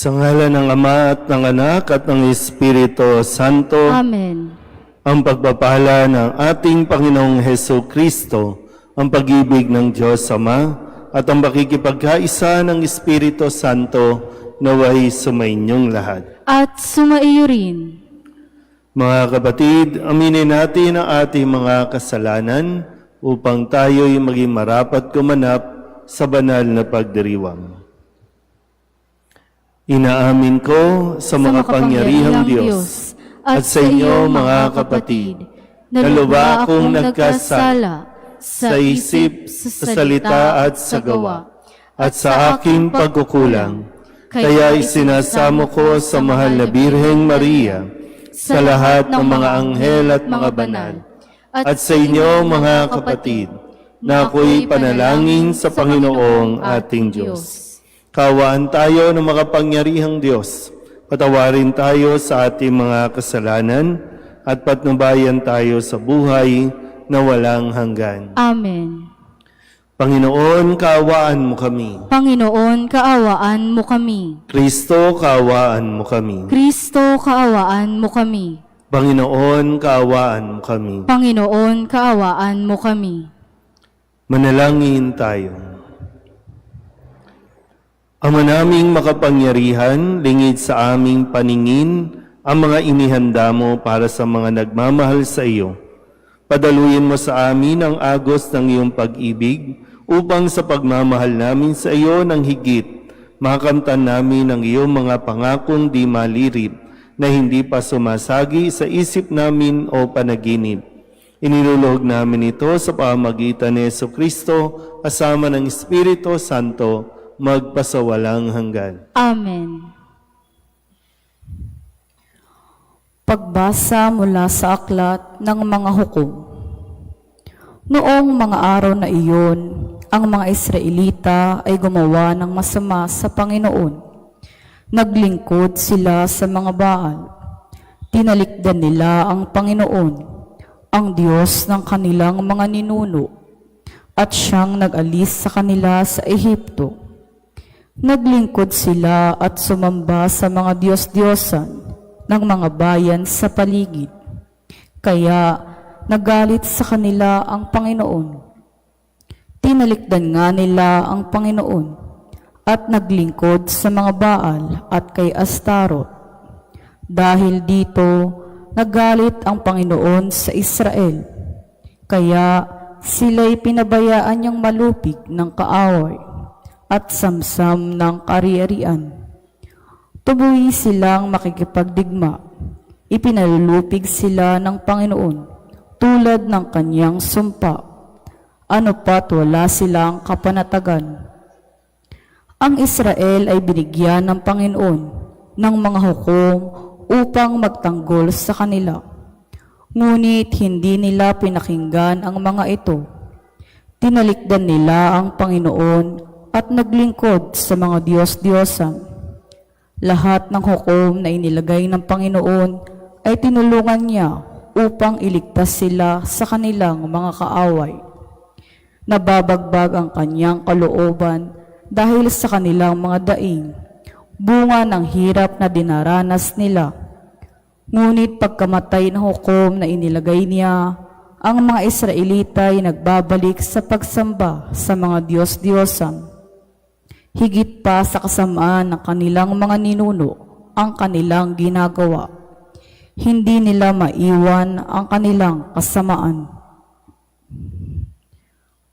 Sa ngalan ng Ama at ng Anak at ng Espiritu Santo. Amen. Ang pagpapala ng ating Panginoong Heso Kristo, ang pag-ibig ng Diyos Ama, at ang pakikipagkaisa ng Espiritu Santo naway sumainyong lahat. At sumaiyo rin. Mga kapatid, aminin natin ang ating mga kasalanan upang tayo'y maging marapat kumanap sa banal na pagdiriwang. Inaamin ko sa makapangyarihang Diyos at sa inyo mga kapatid, na lubha akong nagkasala sa isip, sa salita at sa gawa, at sa aking pagkukulang. Kaya isinasamo ko sa mahal na Birheng Maria, sa lahat ng mga anghel at mga banal, at sa inyo mga kapatid, na ako'y panalangin sa Panginoong ating Diyos. Kaawaan tayo ng makapangyarihang Diyos. Patawarin tayo sa ating mga kasalanan at patnubayan tayo sa buhay na walang hanggan. Amen. Panginoon, kaawaan mo kami. Panginoon, kaawaan mo kami. Kristo, kaawaan mo kami. Kristo, kaawaan mo kami. Panginoon, kaawaan mo kami. Panginoon, kaawaan mo kami. Manalangin tayo. Ama naming makapangyarihan, lingid sa aming paningin ang mga inihanda mo para sa mga nagmamahal sa iyo. Padaluyin mo sa amin ang agos ng iyong pag-ibig upang sa pagmamahal namin sa iyo ng higit, makamtan namin ang iyong mga pangakong di malirip na hindi pa sumasagi sa isip namin o panaginip. Iniluluhog namin ito sa pamamagitan ni Jesucristo kasama ng Espiritu Santo, magpasawalang hanggan. Amen. Pagbasa mula sa aklat ng mga hukom. Noong mga araw na iyon, ang mga Israelita ay gumawa ng masama sa Panginoon. Naglingkod sila sa mga Baal. Tinalikdan nila ang Panginoon, ang Diyos ng kanilang mga ninuno, at siyang nag-alis sa kanila sa Ehipto. Naglingkod sila at sumamba sa mga Diyos-Diyosan ng mga bayan sa paligid. Kaya nagalit sa kanila ang Panginoon. Tinalikdan nga nila ang Panginoon at naglingkod sa mga Baal at kay Astarot. Dahil dito, nagalit ang Panginoon sa Israel. Kaya sila'y pinabayaan niyang malupig ng kaaway at samsam ng kari-arian. Tubuhi silang makikipagdigma. Ipinalulupig sila ng Panginoon tulad ng kanyang sumpa. Ano pat wala silang kapanatagan. Ang Israel ay binigyan ng Panginoon ng mga hukom upang magtanggol sa kanila. Ngunit hindi nila pinakinggan ang mga ito. Tinalikdan nila ang Panginoon at naglingkod sa mga Diyos-Diyosan. Lahat ng hukom na inilagay ng Panginoon ay tinulungan niya upang iligtas sila sa kanilang mga kaaway. Nababagbag ang kanyang kalooban dahil sa kanilang mga daing, bunga ng hirap na dinaranas nila. Ngunit pagkamatay ng hukom na inilagay niya, ang mga Israelita ay nagbabalik sa pagsamba sa mga Diyos-Diyosan. Higit pa sa kasamaan ng kanilang mga ninuno ang kanilang ginagawa. Hindi nila maiwan ang kanilang kasamaan.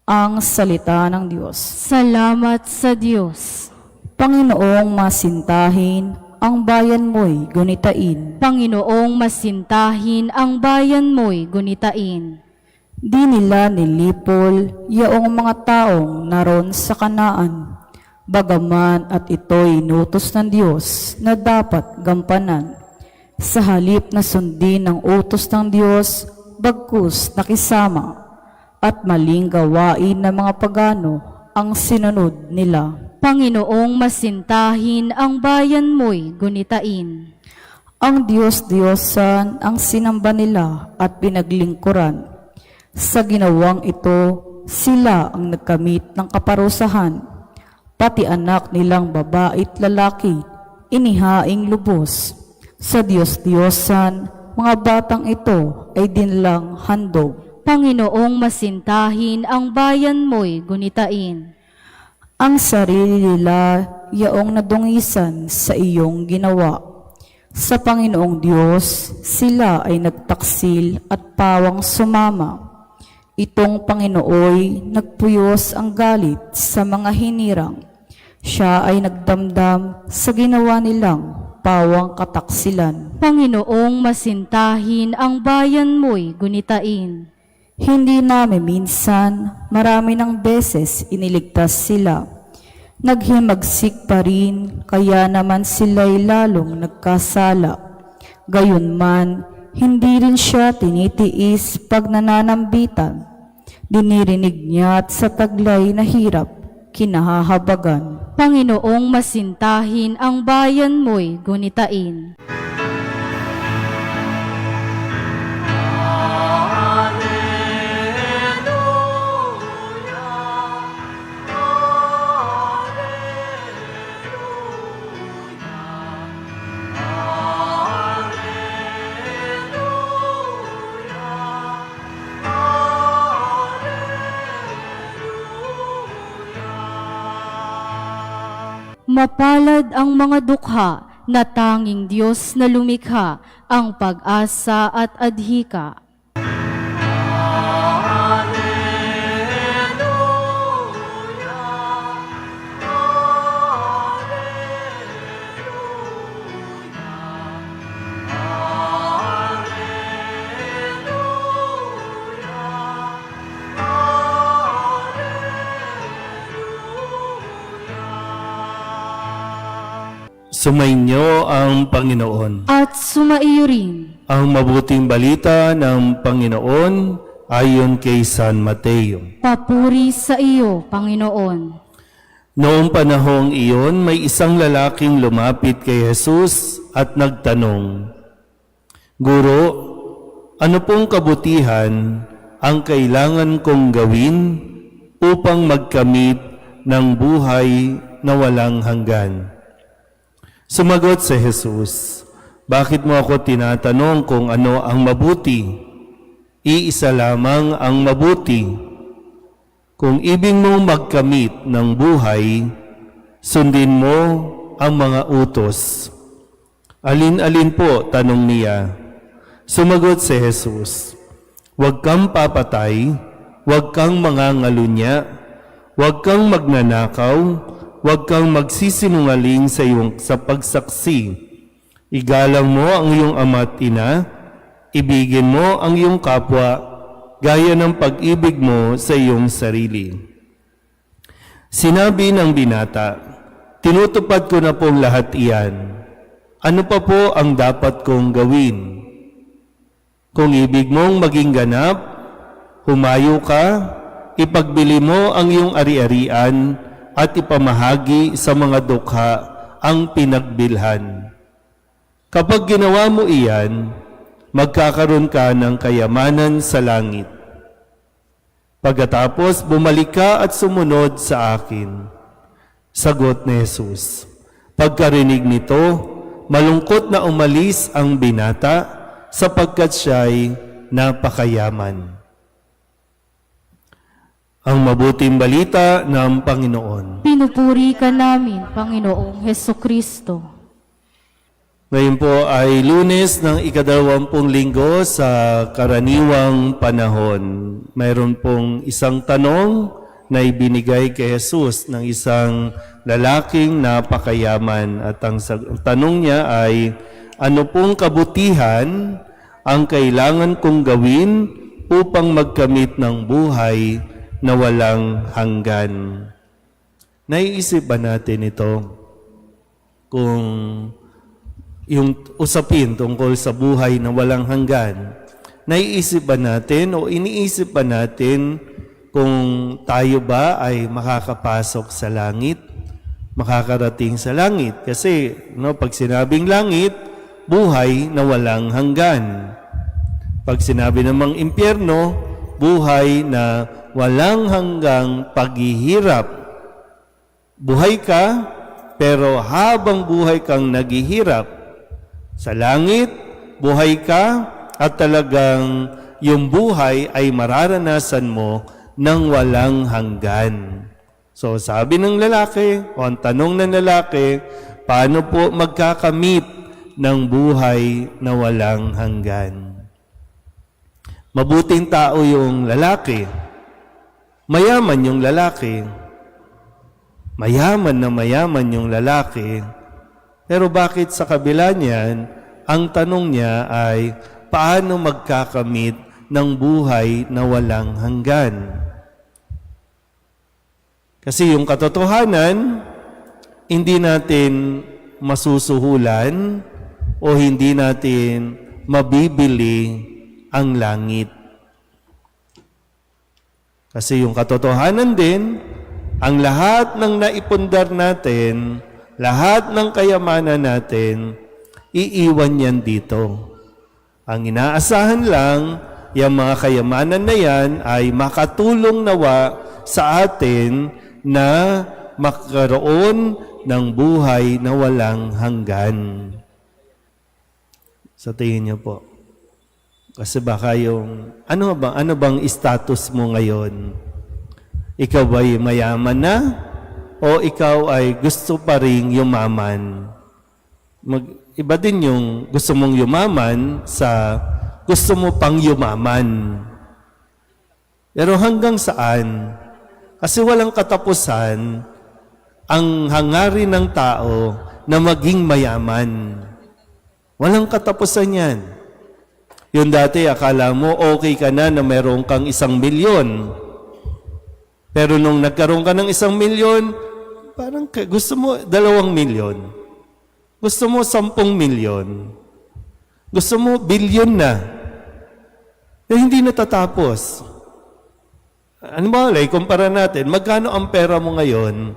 Ang salita ng Diyos. Salamat sa Diyos. Panginoong masintahin, ang bayan mo'y gunitain. Panginoong masintahin, ang bayan mo'y gunitain. Di nila nilipol yaong mga taong naroon sa Kanaan. Bagaman at ito'y inutos ng Diyos na dapat gampanan. Sa halip na sundin ang utos ng Diyos, bagkus nakisama, at maling gawain ng mga pagano ang sinunod nila. Panginoong masintahin, ang bayan mo'y gunitain. Ang Diyos-Diyosan ang sinamba nila at pinaglingkuran. Sa ginawang ito, sila ang nagkamit ng kaparusahan. Pati anak nilang babae at lalaki inihaing lubos. Sa Diyos-Diyosan, mga batang ito ay dinlang handog. Panginoong masintahin, ang bayan mo'y gunitain. Ang sarili nila yaong nadungisan sa iyong ginawa. Sa Panginoong Diyos, sila ay nagtaksil at pawang sumama. Itong Panginooy nagpuyos ang galit sa mga hinirang. Siya ay nagdamdam sa ginawa nilang pawang kataksilan. Panginoong masintahin, ang bayan mo'y gunitain. Hindi namin minsan, marami ng beses iniligtas sila. Naghimagsik pa rin, kaya naman sila'y lalong nagkasala. Gayunman, hindi rin siya tinitiis pag nananambitan. Dinirinig niya't sa taglay na hirap, kinahahabagan. Panginoong masintahin, ang bayan mo'y gunitain. Mapalad ang mga dukha na tanging Diyos na lumikha, ang pag-asa at adhika. Sumainyo ang Panginoon. At sumaiyo rin. Ang mabuting balita ng Panginoon ayon kay San Mateo. Papuri sa iyo, Panginoon. Noong panahong iyon, may isang lalaking lumapit kay Jesus at nagtanong, Guro, ano pong kabutihan ang kailangan kong gawin upang magkamit ng buhay na walang hanggan? Sumagot si Jesus, bakit mo ako tinatanong kung ano ang mabuti? Iisa lamang ang mabuti. Kung ibig mong magkamit ng buhay, sundin mo ang mga utos. Alin-alin po, tanong niya. Sumagot si Jesus, huwag kang papatay, huwag kang mangangalunya, huwag kang magnanakaw, huwag kang magsisinungaling sa pagsaksi. Igalang mo ang iyong ama at ina, ibigin mo ang iyong kapwa, gaya ng pag-ibig mo sa iyong sarili. Sinabi ng binata, tinutupad ko na pong lahat iyan. Ano pa po ang dapat kong gawin? Kung ibig mong maging ganap, humayo ka, ipagbili mo ang iyong ari-arian, at ipamahagi sa mga dukha ang pinagbilhan. Kapag ginawa mo iyan, magkakaroon ka ng kayamanan sa langit. Pagkatapos, bumalik ka at sumunod sa akin. Sagot ni Jesus. Pagkarinig nito, malungkot na umalis ang binata sapagkat siya'y napakayaman. Ang mabuting balita ng Panginoon. Pinupuri ka namin, Panginoong Hesukristo. Ngayon po ay Lunes ng ika-20 linggo sa karaniwang panahon. Mayroon pong isang tanong na ibinigay kay Jesus ng isang lalaking napakayaman. At ang tanong niya ay, ano pong kabutihan ang kailangan kong gawin upang magkamit ng buhay na walang hanggan? Naiisip ba natin ito? Kung yung usapin tungkol sa buhay na walang hanggan, naiisip ba natin o iniisip ba natin kung tayo ba ay makakapasok sa langit, makakarating sa langit? Kasi pag sinabing langit, buhay na walang hanggan. Pag sinabi namang impyerno, buhay na walang hanggang paghihirap. Buhay ka pero habang buhay kang naghihirap sa langit, buhay ka at talagang yung buhay ay mararanasan mo ng walang hanggan. So sabi ng lalaki, o ang tanong ng lalaki, paano po magkakamit ng buhay na walang hanggan? Mabuting tao yung lalaki. Mayaman yung lalaki. Mayaman na mayaman yung lalaki. Pero bakit sa kabila niyan, ang tanong niya ay, paano magkakamit ng buhay na walang hanggan? Kasi yung katotohanan, hindi natin masusuhulan o hindi natin mabibili ang langit. Kasi yung katotohanan din, ang lahat ng naipundar natin, lahat ng kayamanan natin, iiwan yan dito. Ang inaasahan lang, yung mga kayamanan na yan ay makatulong nawa sa atin na magkaroon ng buhay na walang hanggan. Sa tingin niyo po. Kasi baka yung, ano bang status mo ngayon? Ikaw ba'y mayaman na? O ikaw ay gusto pa ring yumaman? Iba din yung gusto mong yumaman sa gusto mo pang yumaman. Pero hanggang saan? Kasi walang katapusan ang hangarin ng tao na maging mayaman. Walang katapusan yan. Yung dati, akala mo okay ka na meron kang 1 milyon. Pero nung nagkaroon ka ng 1 milyon, parang gusto mo 2 milyon. Gusto mo 10 milyon. Gusto mo bilyon na. Eh, hindi natatapos. Ano ba, kumpara natin, magkano ang pera mo ngayon?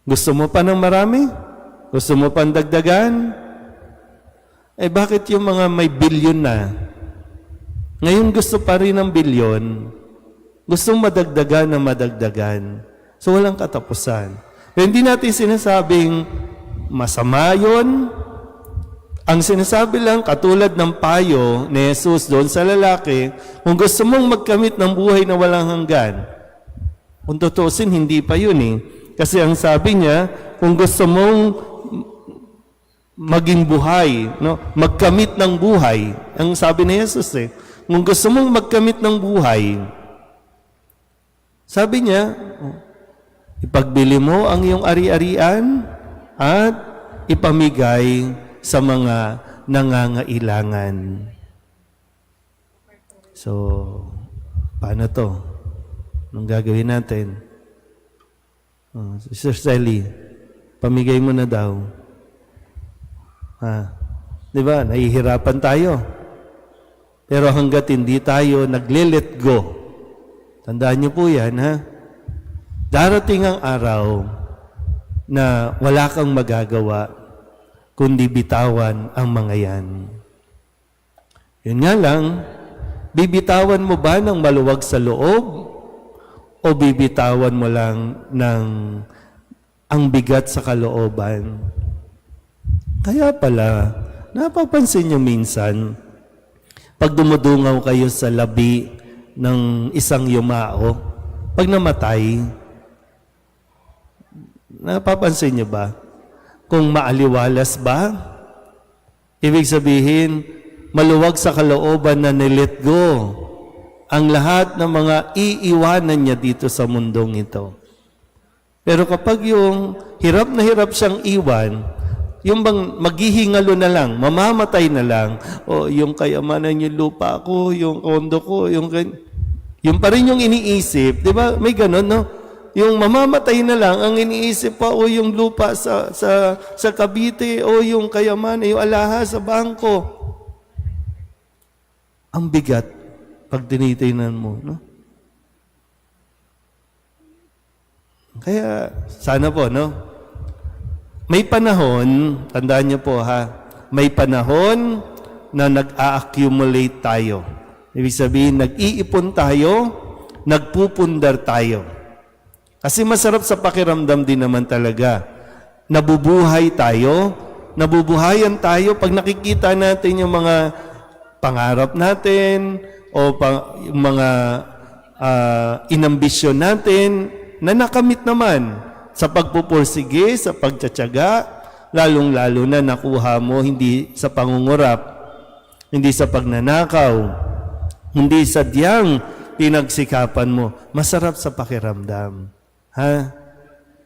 Gusto mo pa ng marami? Gusto mo pang dagdagan? Eh bakit yung mga may bilyon na? Ngayon gusto pa rin ng bilyon. Gustong madagdagan na madagdagan. So walang katapusan. Pero hindi natin sinasabing masama yun. Ang sinasabi lang, katulad ng payo ni Jesus doon sa lalaki, kung gusto mong magkamit ng buhay na walang hanggan, kung tutusin, hindi pa yun eh. Kasi ang sabi niya, kung gusto mong maging buhay, no? Magkamit ng buhay. Ang sabi ni Jesus eh, kung gusto mong magkamit ng buhay, sabi niya, ipagbili mo ang iyong ari-arian at ipamigay sa mga nangangailangan. So, paano to? Anong gagawin natin? Sister Sally, pamigay mo na daw. Di ba? Nahihirapan tayo. Pero hanggat hindi tayo nagle-let go, tandaan niyo po yan, ha? Darating ang araw na wala kang magagawa kundi bitawan ang mga yan. Yun nga lang, bibitawan mo ba ng maluwag sa loob o bibitawan mo lang ng ang bigat sa kalooban? Kaya pala, napapansin nyo minsan, pag dumudungaw kayo sa labi ng isang yumao, pag namatay, napapansin nyo ba? Kung maaliwalas ba? Ibig sabihin, maluwag sa kalooban na nilet go ang lahat ng mga iiwanan niya dito sa mundong ito. Pero kapag yung hirap na hirap siyang iwan, yung bang maghihingalo na lang, mamamatay na lang, o yung kayamanan yung lupa ko, yung kondo ko, yung pa rin yung iniisip, di ba? May ganon, no? Yung mamamatay na lang, ang iniisip pa, o yung lupa sa Cavite, o yung kayamanan, yung alahas sa bangko. Ang bigat, pag tinitinan mo, no? Kaya, sana po, no? May panahon, tandaan niyo po ha, may panahon na nag-a-accumulate tayo. Ibig sabihin, nag-iipon tayo, nagpupundar tayo. Kasi masarap sa pakiramdam din naman talaga. Nabubuhay tayo, nabubuhayan tayo pag nakikita natin yung mga pangarap natin o yung mga inambisyon natin na nakamit naman sa pagpupursige, sa pagtsatsaga, lalong-lalo na nakuha mo hindi sa pangungurap, hindi sa pagnanakaw, hindi sa diyang pinagsikapan mo. Masarap sa pakiramdam. Ha?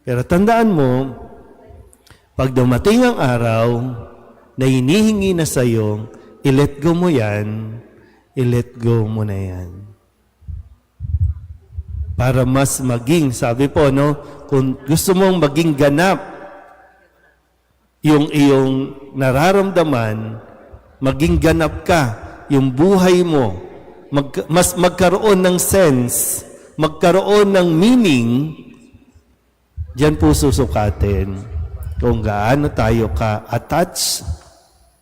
Pero tandaan mo, pag dumating ang araw na hinihingi na sa'yo, i-let go mo yan, i-let go mo na yan. Para mas maging, sabi po, no, kung gusto mong maging ganap yung iyong nararamdaman, maging ganap ka, yung buhay mo, mas magkaroon ng sense, magkaroon ng meaning, diyan po susukatin kung gaano tayo ka-attach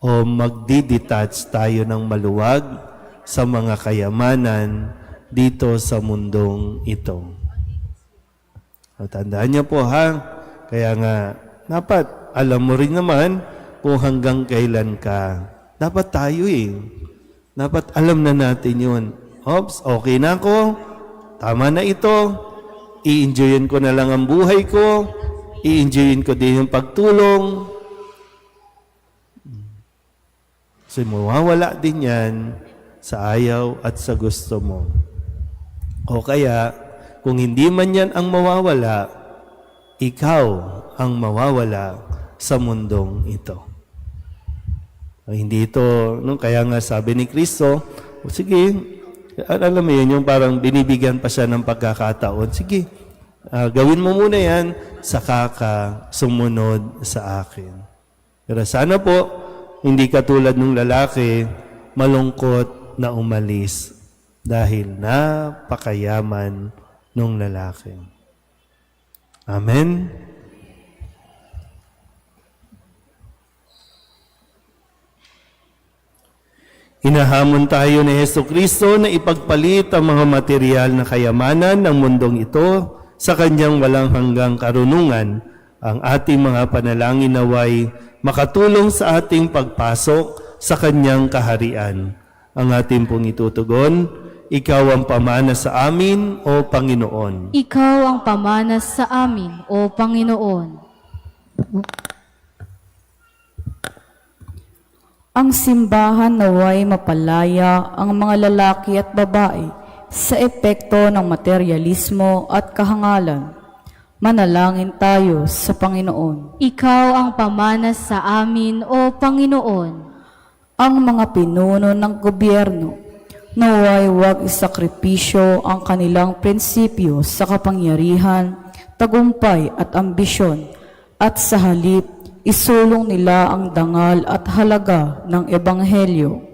o magdi-detach tayo ng maluwag sa mga kayamanan dito sa mundong ito. O, tandaan niyo po ha, kaya nga, dapat alam mo rin naman kung hanggang kailan ka. Dapat tayo dapat alam na natin yun. Oops, okay na ako, tama na ito, i-enjoyin ko na lang ang buhay ko, i-enjoyin ko din yung pagtulong. So, mawawala din yan sa ayaw at sa gusto mo. O kaya, kung hindi man yan ang mawawala, ikaw ang mawawala sa mundong ito. O, hindi ito, kaya nga sabi ni Kristo, sige, alam mo yun, yung parang binibigyan pa siya ng pagkakataon, sige, gawin mo muna yan, saka ka sumunod sa akin. Pero sana po, hindi katulad ng lalaki, malungkot na umalis dahil napakayaman ng lalaki. Amen? Hinahamon tayo ni Jesucristo na ipagpalit ang mga material na kayamanan ng mundong ito sa kanyang walang hanggang karunungan. Ang ating mga panalangin naway makatulong sa ating pagpasok sa kanyang kaharian. Ang ating pong itutugon, ikaw ang pamana sa amin, O Panginoon. Ikaw ang pamana sa amin, O Panginoon. Ang simbahan naway mapalaya ang mga lalaki at babae sa epekto ng materialismo at kahangalan. Manalangin tayo sa Panginoon. Ikaw ang pamana sa amin, O Panginoon. Ang mga pinuno ng gobyerno naway huwag isakripisyo ang kanilang prinsipyo sa kapangyarihan, tagumpay at ambisyon, at sa halip isulong nila ang dangal at halaga ng Ebanghelyo.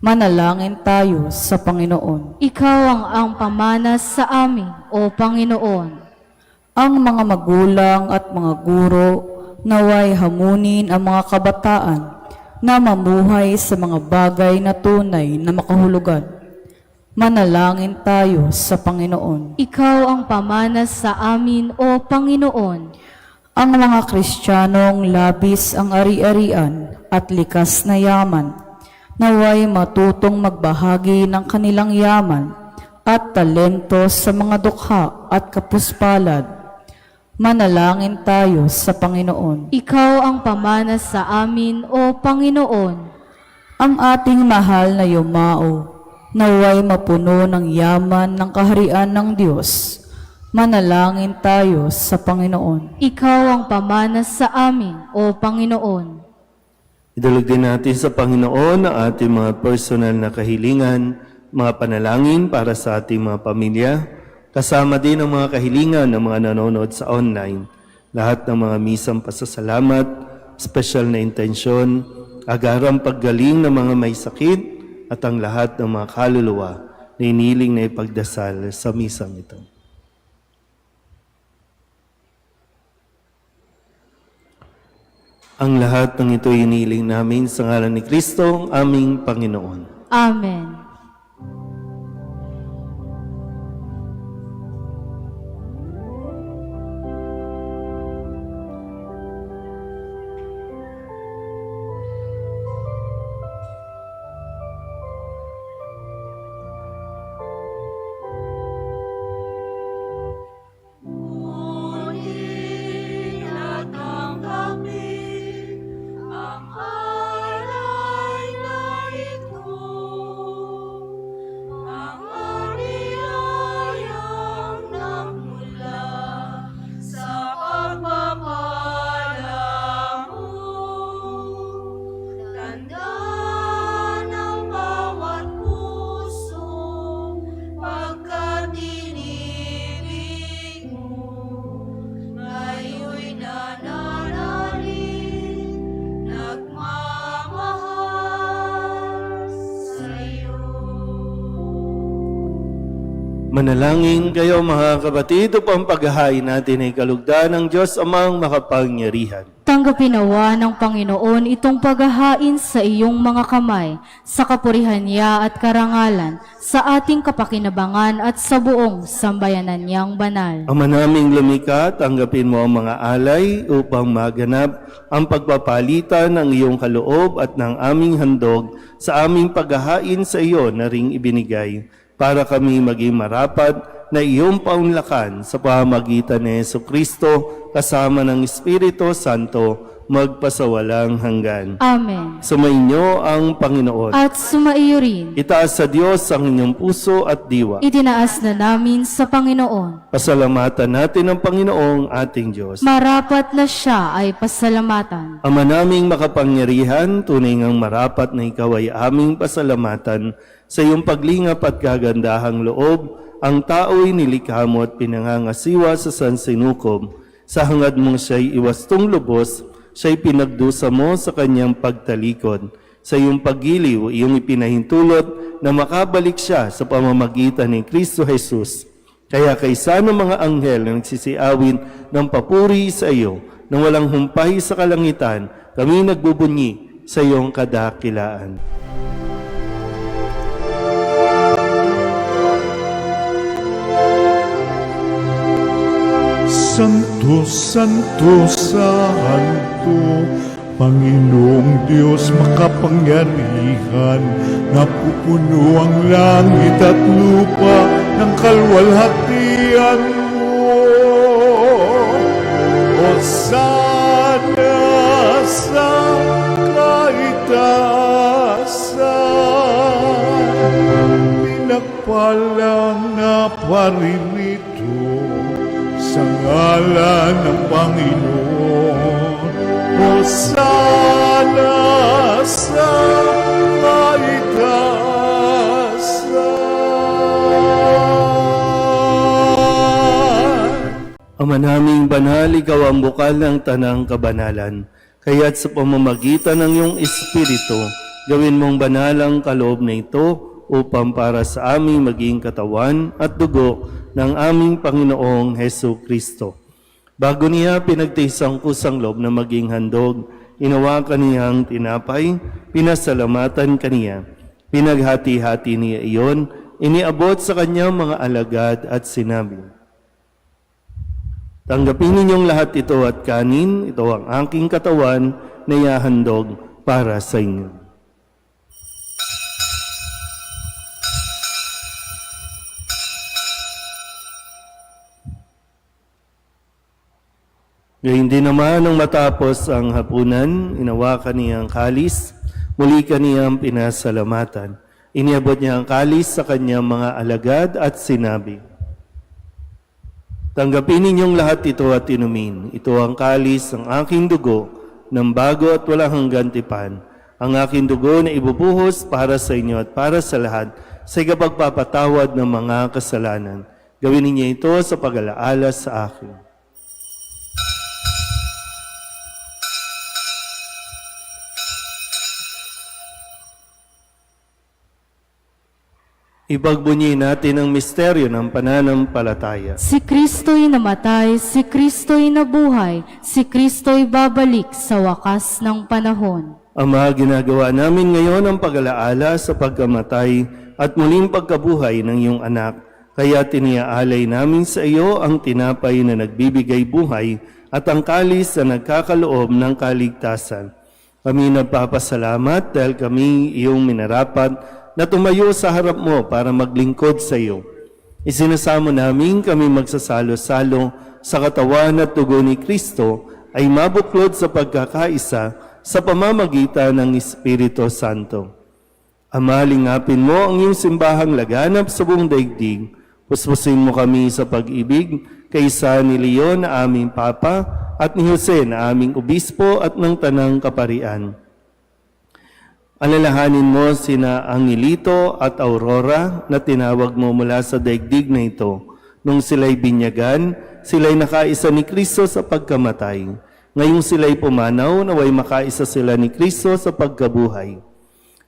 Manalangin tayo sa Panginoon. Ikaw ang pamana sa amin, O Panginoon. Ang mga magulang at mga guro naway hamunin ang mga kabataan na mamuhay sa mga bagay na tunay na makahulugan. Manalangin tayo sa Panginoon. Ikaw ang pamana sa amin, O Panginoon. Ang mga Kristiyanong labis ang ari-arian at likas na yaman, naway matutong magbahagi ng kanilang yaman at talento sa mga dukha at kapuspalad. Manalangin tayo sa Panginoon. Ikaw ang pamana sa amin, O Panginoon. Ang ating mahal na yumao, naway mapuno ng yaman ng kaharian ng Diyos. Manalangin tayo sa Panginoon. Ikaw ang pamana sa amin, O Panginoon. Idulog din natin sa Panginoon ang ating mga personal na kahilingan, mga panalangin para sa ating mga pamilya, kasama din ang mga kahilingan ng mga nanonood sa online. Lahat ng mga misang pasasalamat, special na intensyon, agarang paggaling ng mga may sakit, at ang lahat ng mga kaluluwa na iniling na ipagdasal sa misang ito. Ang lahat ng ito iniling namin sa ngalan ni Kristo, ang aming Panginoon. Amen. Manalangin kayo mga kapatid upang paghahain natin ay kalugdan ng Diyos amang makapangyarihan. Tanggapin nawa ng Panginoon itong paghahain sa iyong mga kamay, sa kapurihan niya at karangalan, sa ating kapakinabangan at sa buong sambayanan niyang banal. Ama naming lumikha, tanggapin mo ang mga alay upang maganap ang pagpapalitan ng iyong kaloob at ng aming handog sa aming paghahain sa iyo na ring ibinigay, para kami maging marapat na iyong paunlakan sa pamamagitan ni Jesucristo kasama ng Espiritu Santo magpasawalang hanggan. Amen. Sumainyo ang Panginoon. At sumaiyo rin. Itaas sa Diyos ang inyong puso at diwa. Itinaas na namin sa Panginoon. Pasalamatan natin ang Panginoong ating Diyos. Marapat na siya ay pasalamatan. Ama naming makapangyarihan, tunay ngang marapat na ikaw ay aming pasalamatan sa iyong paglingap at kagandahang loob. Ang tao'y nilikha mo at pinangangasiwa sa sansinukob. Sa hangad mong siya'y iwastong lubos, siya'y pinagdusa mo sa kanyang pagtalikod. Sa iyong paggiliw, iyong ipinahintulot na makabalik siya sa pamamagitan ni Kristo Jesus. Kaya kaysa ng mga anghel na nagsisiawin ng papuri sa iyo, nang walang humpay sa kalangitan, kami nagbubunyi sa iyong kadakilaan. Santo, Santo, Santo, Panginoong Diyos makapangyarihan, napupuno ang langit at lupa ng kalwalhatian mo. Hosana sa kaitaasan, pinagpalang na paririto sa ngalan ng Panginoon. Hosana sa kaitaasan. Ama naming banal, ikaw ang bukal ng tanang kabanalan. Kaya't sa pamamagitan ng iyong Espiritu, gawin mong banal ang kaloob na ito upang para sa aming maging katawan at dugo ng aming Panginoong Hesu Kristo. Bago niya pinagtiis ang kusang loob na maging handog, inawakan niya ang tinapay, pinasalamatan kaniya. Pinaghati-hati niya iyon, iniabot sa kanyang mga alagad at sinabi, "Tanggapin ninyong lahat ito at kanin, ito ang aking katawan na ihahandog para sa inyo." Gayun din naman nang matapos ang hapunan, inawakan niya ang kalis, muli kaniyang pinasalamatan. Iniabot niya ang kalis sa kanyang mga alagad at sinabi, "Tanggapin ninyong lahat ito at inumin. Ito ang kalis ng aking dugo, ng bago at walang hanggan tipan. Ang aking dugo na ibubuhos para sa inyo at para sa lahat sa ikapagpapatawad ng mga kasalanan. Gawin ninyo ito sa pag-alaala sa akin." Ipagbunyi natin ang misteryo ng pananampalataya. Si Kristo'y namatay, si Kristo'y nabuhay, si Kristo'y babalik sa wakas ng panahon. Ama, ginagawa namin ngayon ang pag-alaala sa pagkamatay at muling pagkabuhay ng iyong anak. Kaya tiniaalay namin sa iyo ang tinapay na nagbibigay buhay at ang kalis na nagkakaloob ng kaligtasan. Kami nagpapasalamat dahil kami iyong minarapat na tumayo sa harap mo para maglingkod sa iyo. Isinasamo namin kami magsasalo-salo sa katawan at dugo ni Kristo ay mabuklod sa pagkakaisa sa pamamagitan ng Espiritu Santo. Ama, lingapin mo ang iyong simbahang laganap sa buong daigdig. Puspusin mo kami sa pag-ibig kaysa ni Leon na aming Papa at ni Jose na aming Obispo at ng Tanang Kaparian. Alalahanin mo sina Angelito at Aurora na tinawag mo mula sa daigdig na ito. Nung sila'y binyagan, sila'y nakaisa ni Kristo sa pagkamatay. Ngayong sila'y pumanaw, naway makaisa sila ni Kristo sa pagkabuhay.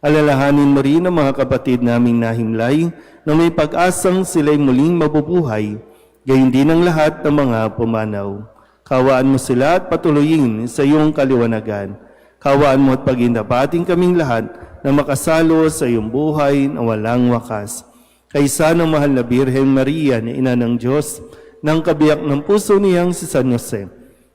Alalahanin mo rin ang mga kapatid naming nahimlay na may pag-asang sila'y muling mabubuhay, gayon din ang lahat ng mga pumanaw. Kawaan mo sila at patuloyin sa iyong kaliwanagan. Kawaan mo at pagindapating kaming lahat na makasalo sa iyong buhay na walang wakas. Kaysa ng mahal na Birhen Maria na Ina ng Diyos, ng kabiyak ng puso niyang si San Jose,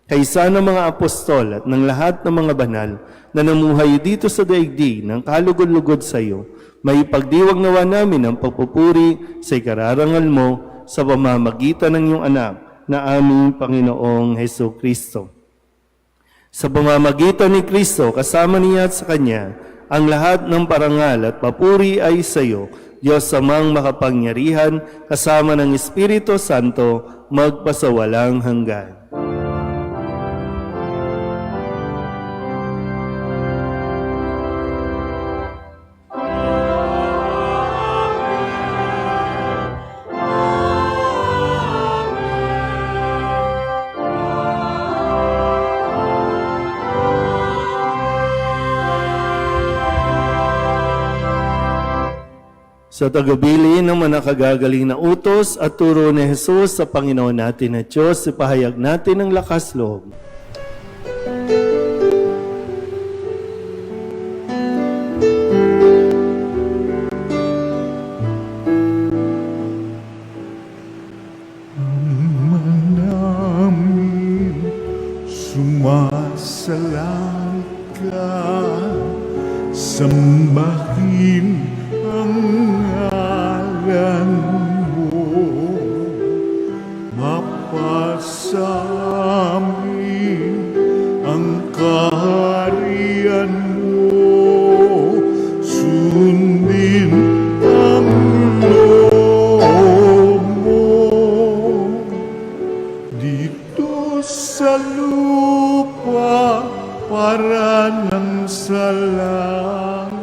kaysa ng mga apostol at ng lahat ng mga banal na namuhay dito sa daigdig ng kalugod-lugod sa iyo, may pagdiwag nawa namin ang pagpupuri sa ikararangal mo sa pamamagitan ng iyong anak na aming Panginoong Heso Kristo. Sa pamamagitan ni Kristo, kasama niya at sa Kanya, ang lahat ng parangal at papuri ay sa iyo, Diyos Amang makapangyarihan, kasama ng Espiritu Santo, magpasawalang hanggan. Sa tagabili ng manakagagaling na utos at turo ni Jesus sa Panginoon natin na Diyos, ipahayag natin ang lakas loob. namin sumasalang ka, sambahin ang ngalan mo, mapasamin ang kaharian mo, sundin ang loob mo dito sa lupa para nang sa langit.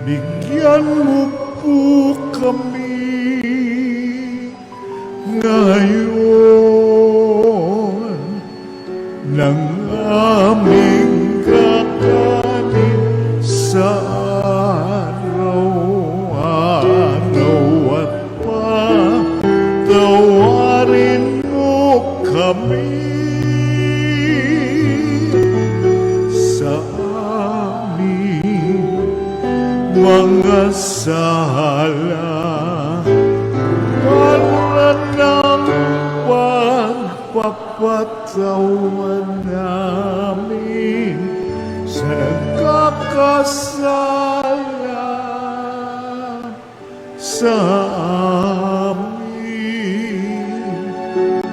Bigyan mo po kami ngayon ng aming kakanin sa araw-araw at patawarin mo kami sa aming mga sala para ng pagpapatawan namin sa nagkakasala sa amin,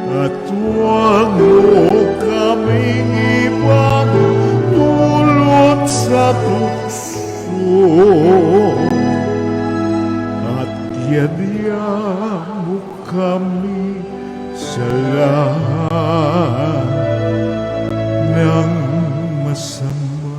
at huwag mo kaming ipagdulot sa tukso, at yadya mo kami sa lahat ng masama.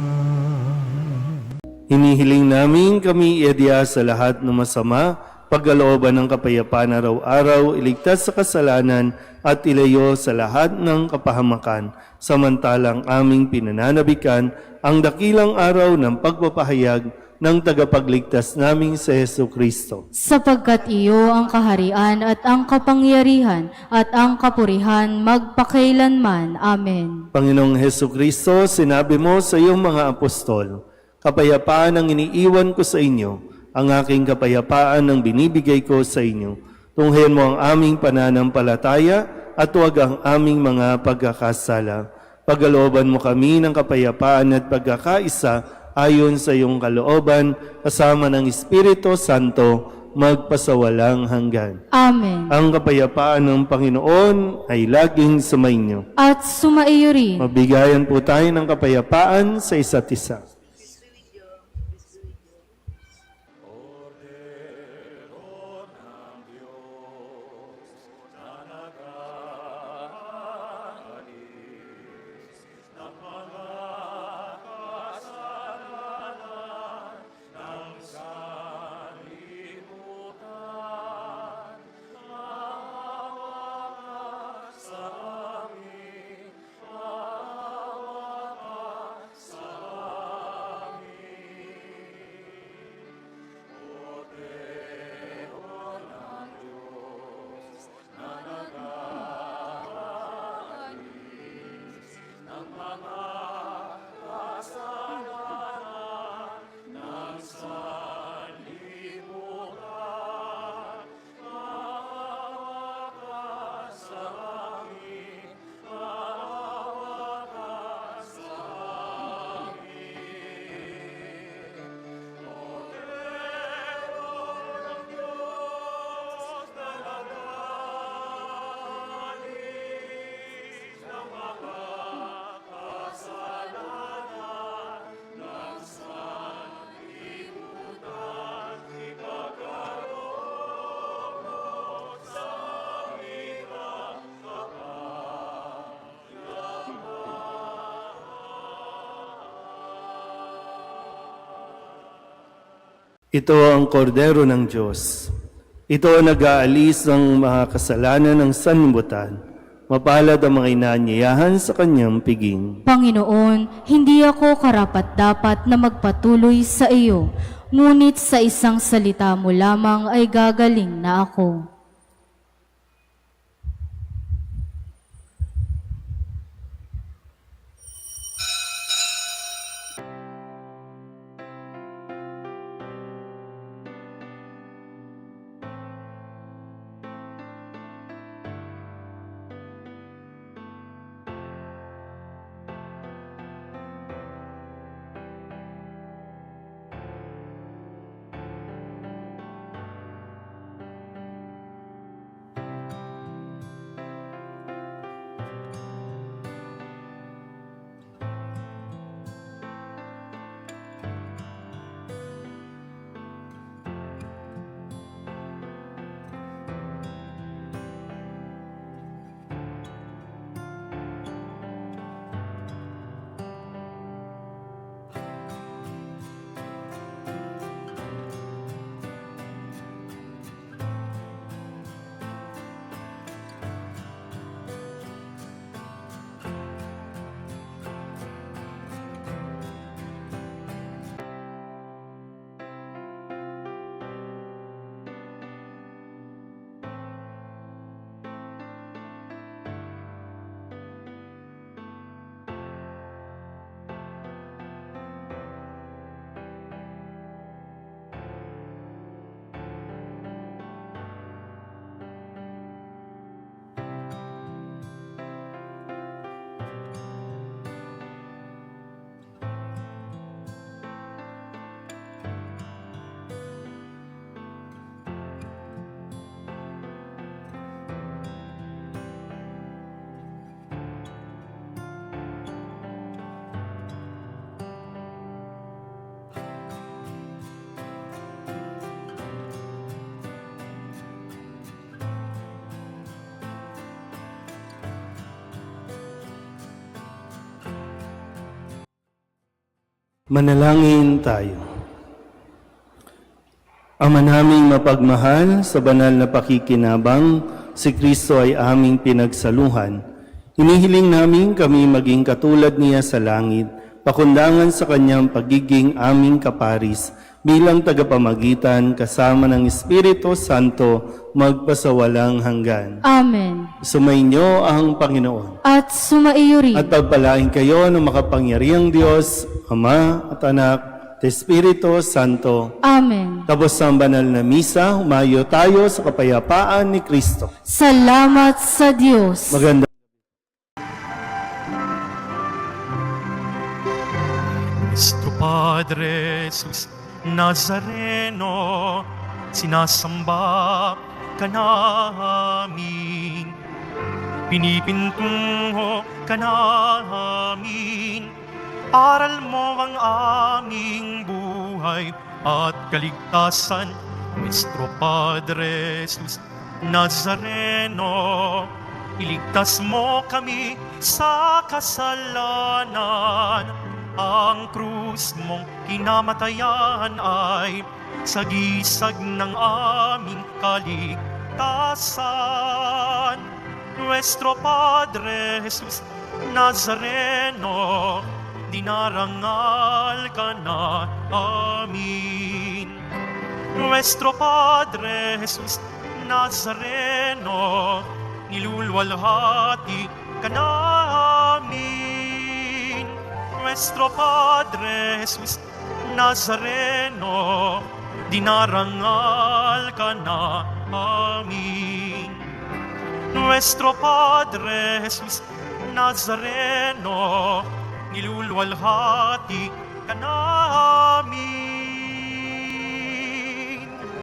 Hinihiling namin kami iadya sa lahat ng masama, pagkalooban ng kapayapaan araw-araw, iligtas sa kasalanan at ilayo sa lahat ng kapahamakan, samantalang aming pinananabikan ang dakilang araw ng pagpapahayag ng tagapagligtas naming si Hesu Kristo. Sapagkat iyo ang kaharian at ang kapangyarihan at ang kapurihan magpakailanman. Amen. Panginoong Hesu Kristo, sinabi mo sa iyong mga apostol, kapayapaan ang iniiwan ko sa inyo, ang aking kapayapaan ang binibigay ko sa inyo. Tunghayan mo ang aming pananampalataya at huwag ang aming mga pagkakasala. Pagkalooban mo kami ng kapayapaan at pagkakaisa ayon sa iyong kalooban, kasama ng Espiritu Santo, magpasawalang hanggan. Amen. Ang kapayapaan ng Panginoon ay laging sumainyo. At sumaiyo rin. Mabigayan po tayo ng kapayapaan sa isa't isa. Ito ang kordero ng Diyos. Ito ang nag-aalis ng mga kasalanan ng sanlibutan. Mapalad ang mga inaanyayahan sa kanyang piging. Panginoon, hindi ako karapat-dapat na magpatuloy sa iyo, ngunit sa isang salita mo lamang ay gagaling na ako. Manalangin tayo. Ama naming mapagmahal, sa banal na pakikinabang, si Kristo ay aming pinagsaluhan. Hinihiling namin kami maging katulad niya sa langit, pakundangan sa kanyang pagiging aming kaparis, bilang tagapamagitan kasama ng Espiritu Santo magpasawalang hanggan. Amen. Sumainyo ang Panginoon. At sumaiyo rin. At pagpalain kayo ng makapangyarihang Diyos, Ama at Anak at Espiritu Santo. Amen. Tapos ang banal na misa, humayo tayo sa kapayapaan ni Kristo. Salamat sa Diyos. Maganda. Nuestro Padre Jesus Nazareno, sinasamba ka namin, pinipintungo ka namin, aral mo ang aming buhay at kaligtasan. Nuestro Padre Jesus Nazareno, iligtas mo kami sa kasalanan. Ang krus mong kinamatayan ay sagisag ng aming kaligtasan. Nuestro Padre Jesus Nazareno, dinarangal ka na amin. Nuestro Padre Jesus Nazareno, nilulwalhati ka namin. Nuestro Padre Jesus Nazareno, dinarangal ka na amin. Nuestro Padre Jesus Nazareno, nilulwalhati ka namin.